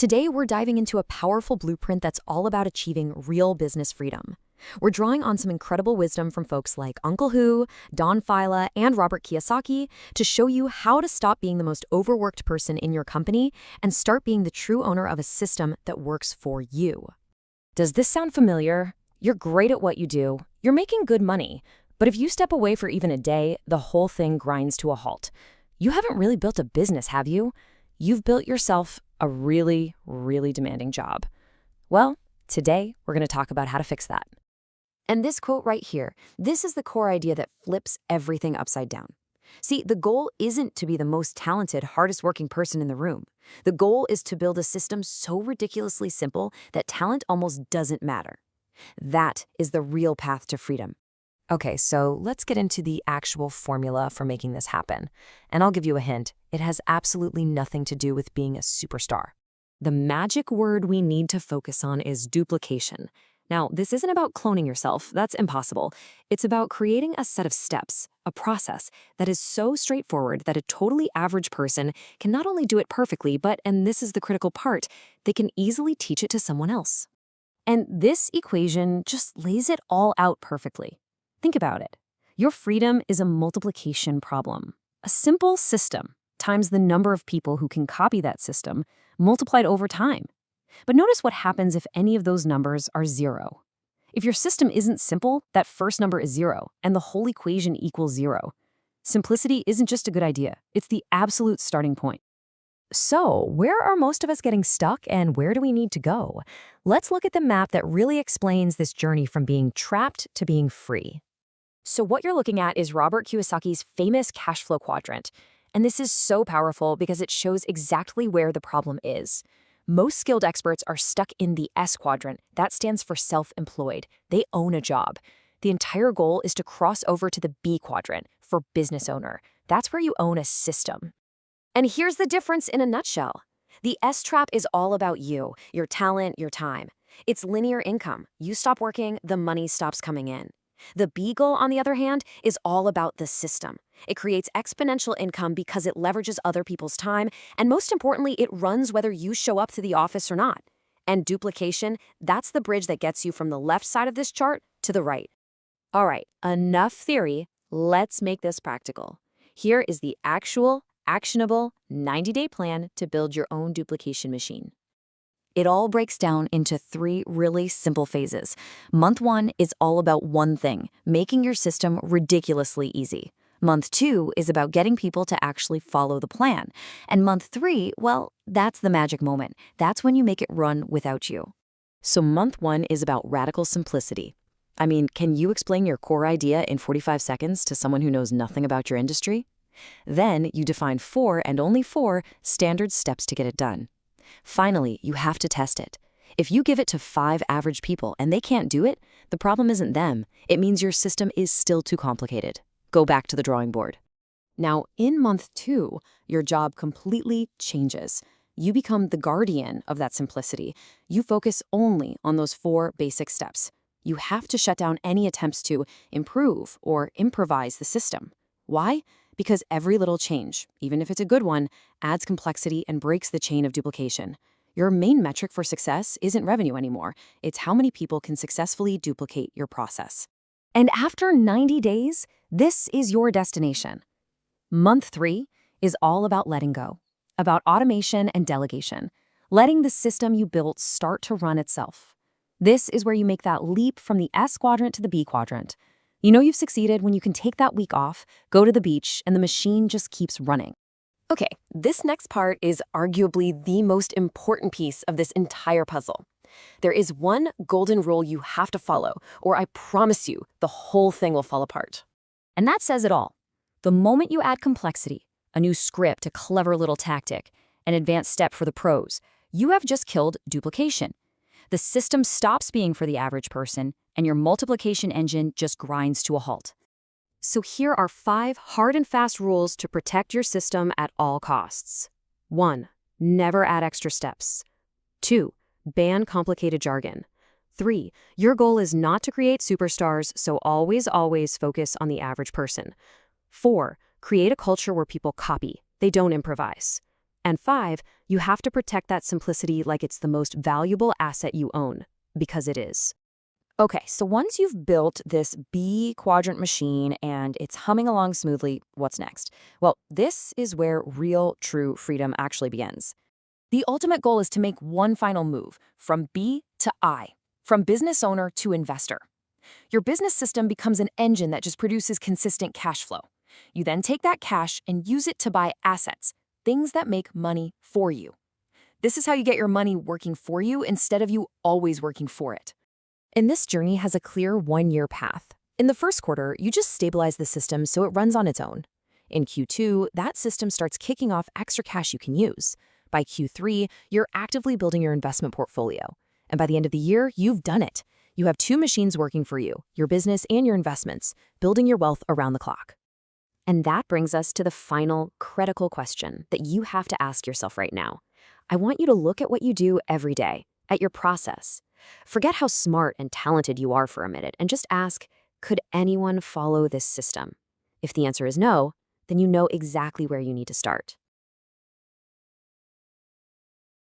Today, we're diving into a powerful blueprint that's all about achieving real business freedom. We're drawing on some incredible wisdom from folks like Uncle Hu, Don Fila, and Robert Kiyosaki to show you how to stop being the most overworked person in your company and start being the true owner of a system that works for you. Does this sound familiar? You're great at what you do. You're making good money. But if you step away for even a day, the whole thing grinds to a halt. You haven't really built a business, have you? You've built yourself a really, really demanding job. Well, today we're going to talk about how to fix that. And this quote right here, this is the core idea that flips everything upside down. See, the goal isn't to be the most talented, hardest working person in the room. The goal is to build a system so ridiculously simple that talent almost doesn't matter. That is the real path to freedom. Okay, so let's get into the actual formula for making this happen. And I'll give you a hint. It has absolutely nothing to do with being a superstar. The magic word we need to focus on is duplication. Now, this isn't about cloning yourself. That's impossible. It's about creating a set of steps, a process that is so straightforward that a totally average person can not only do it perfectly, but, and this is the critical part, they can easily teach it to someone else. And this equation just lays it all out perfectly. Think about it. Your freedom is a multiplication problem. A simple system times the number of people who can copy that system multiplied over time. But notice what happens if any of those numbers are zero. If your system isn't simple, that first number is zero, and the whole equation equals zero. Simplicity isn't just a good idea. It's the absolute starting point. So, where are most of us getting stuck and where do we need to go? Let's look at the map that really explains this journey from being trapped to being free. So what you're looking at is Robert Kiyosaki's famous cash flow quadrant. And this is so powerful because it shows exactly where the problem is. Most skilled experts are stuck in the S quadrant. That stands for self-employed. They own a job. The entire goal is to cross over to the B quadrant for business owner. That's where you own a system. And here's the difference in a nutshell. The S trap is all about you, your talent, your time. It's linear income. You stop working, the money stops coming in. The B goal, on the other hand, is all about the system. It creates exponential income because it leverages other people's time, and most importantly, it runs whether you show up to the office or not. And duplication, that's the bridge that gets you from the left side of this chart to the right. All right, enough theory. Let's make this practical. Here is the actual, actionable 90-day plan to build your own duplication machine. It all breaks down into 3 really simple phases. Month 1 is all about one thing, making your system ridiculously easy. Month 2 is about getting people to actually follow the plan. And month 3, well, that's the magic moment. That's when you make it run without you. So month 1 is about radical simplicity. I mean, can you explain your core idea in 45 seconds to someone who knows nothing about your industry? Then you define 4 and only 4 standard steps to get it done. Finally, you have to test it. If you give it to 5 average people and they can't do it, the problem isn't them. It means your system is still too complicated. Go back to the drawing board. Now, in month 2, your job completely changes. You become the guardian of that simplicity. You focus only on those 4 basic steps. You have to shut down any attempts to improve or improvise the system. Why? Because every little change, even if it's a good one, adds complexity and breaks the chain of duplication. Your main metric for success isn't revenue anymore. It's how many people can successfully duplicate your process. And after 90 days, this is your destination. Month 3 is all about letting go, about automation and delegation, letting the system you built start to run itself. This is where you make that leap from the S quadrant to the B quadrant. You know you've succeeded when you can take that week off, go to the beach, and the machine just keeps running. Okay, this next part is arguably the most important piece of this entire puzzle. There is one golden rule you have to follow, or I promise you, the whole thing will fall apart. And that says it all. The moment you add complexity, a new script, a clever little tactic, an advanced step for the pros, you have just killed duplication. The system stops being for the average person, and your multiplication engine just grinds to a halt. So here are 5 hard and fast rules to protect your system at all costs. 1. Never add extra steps. 2. Ban complicated jargon. 3. Your goal is not to create superstars, so always focus on the average person. 4. Create a culture where people copy. They don't improvise. And 5, you have to protect that simplicity like it's the most valuable asset you own, because it is. Okay, so once you've built this B quadrant machine and it's humming along smoothly, what's next? Well, this is where real, true freedom actually begins. The ultimate goal is to make one final move from B to I, from business owner to investor. Your business system becomes an engine that just produces consistent cash flow. You then take that cash and use it to buy assets, things that make money for you. This is how you get your money working for you instead of you always working for it. And this journey has a clear 1-year path. In the first quarter, you just stabilize the system so it runs on its own. In Q2, that system starts kicking off extra cash you can use. By Q3, you're actively building your investment portfolio. And by the end of the year, you've done it. You have 2 machines working for you, your business and your investments, building your wealth around the clock. And that brings us to the final critical question that you have to ask yourself right now. I want you to look at what you do every day, at your process. Forget how smart and talented you are for a minute and just ask, could anyone follow this system? If the answer is no, then you know exactly where you need to start.